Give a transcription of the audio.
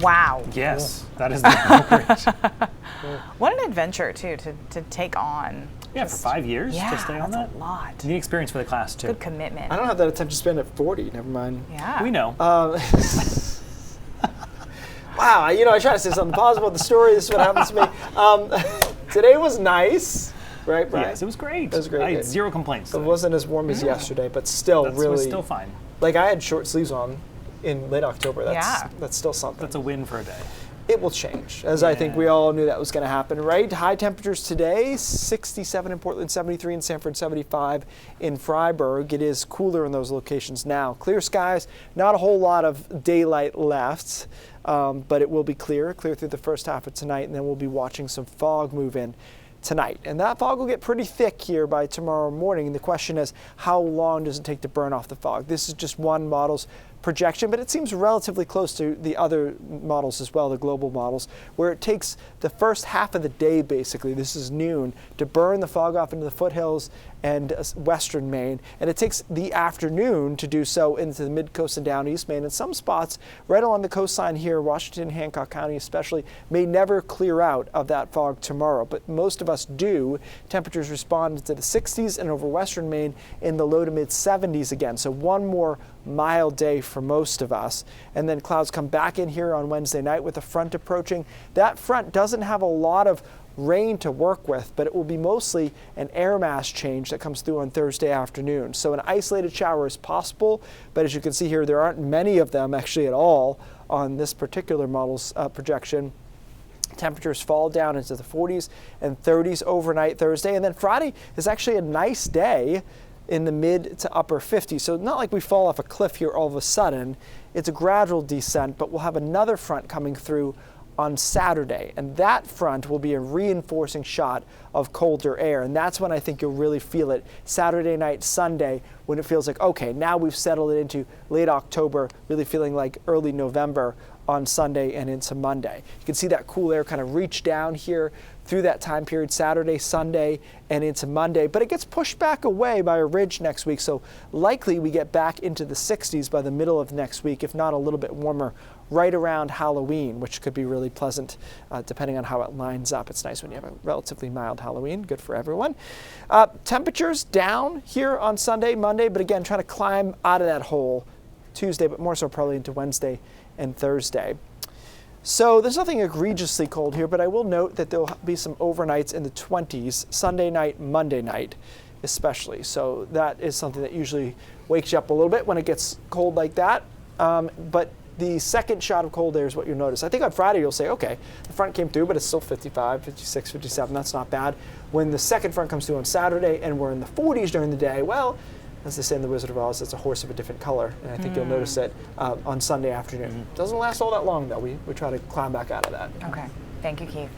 Wow. Yes, that is the appropriate. What an adventure, too, to take on. Yeah, for 5 years to stay on that. That's a lot. Neat experience for the class, too. Good commitment. I don't have that attention span at 40, never mind. Yeah. We know. Wow, I try to say something positive about the story. This is what happens to me. Today was nice, right, Brian? Yes, it was great. It was great. I had zero complaints. It wasn't as warm as yesterday, but still It really. was still fine. Like I had short sleeves on in late October. That's still something. That's a win for a day. It will change, as I think we all knew that was going to happen, right? High temperatures today, 67 in Portland, 73 in Sanford, 75 in Freiburg. It is cooler in those locations now. Clear skies, not a whole lot of daylight left, but it will be clear through the first half of tonight, and then we'll be watching some fog move in tonight. And that fog will get pretty thick here by tomorrow morning. And the question is, how long does it take to burn off the fog? This is just one model's projection, but it seems relatively close to the other models as well, the global models, where it takes the first half of the day, basically, this is noon, to burn the fog off into the foothills and western Maine, and it takes the afternoon to do so into the mid-coast and down East Maine. And some spots right along the coastline here, Washington, Hancock County especially, may never clear out of that fog tomorrow, but most of us do. Temperatures respond to the 60s and over western Maine in the low to mid 70s again, so one more mild day for most of us. And then clouds come back in here on Wednesday night with a front approaching. That front doesn't have a lot of rain to work with, but it will be mostly an air mass change that comes through on Thursday afternoon. So an isolated shower is possible, but as you can see here, there aren't many of them actually at all on this particular model's projection. Temperatures fall down into the 40s and 30s overnight Thursday, and then Friday is actually a nice day in the mid to upper 50s. So not like we fall off a cliff here all of a sudden. It's a gradual descent, but we'll have another front coming through on Saturday, and that front will be a reinforcing shot of colder air, and that's when I think you'll really feel it Saturday night, Sunday, when it feels like, okay, now we've settled it into late October, really feeling like early November on Sunday and into Monday. You can see that cool air kind of reach down here through that time period, Saturday, Sunday, and into Monday, but it gets pushed back away by a ridge next week, so likely we get back into the 60s by the middle of next week, if not a little bit warmer right around Halloween, which could be really pleasant depending on how it lines up. It's nice when you have a relatively mild Halloween, good for everyone. Temperatures down here on Sunday, Monday, but again, trying to climb out of that hole Tuesday, but more so probably into Wednesday and Thursday. So there's nothing egregiously cold here, but I will note that there'll be some overnights in the 20s, Sunday night, Monday night especially. So that is something that usually wakes you up a little bit when it gets cold like that. But the second shot of cold air is what you'll notice. I think on Friday you'll say, okay, the front came through, but it's still 55, 56, 57. That's not bad. When the second front comes through on Saturday and we're in the 40s during the day, well, as they say in The Wizard of Oz, it's a horse of a different color. And I think you'll notice it on Sunday afternoon. Doesn't last all that long, though. We try to climb back out of that. Okay. Thank you, Keith.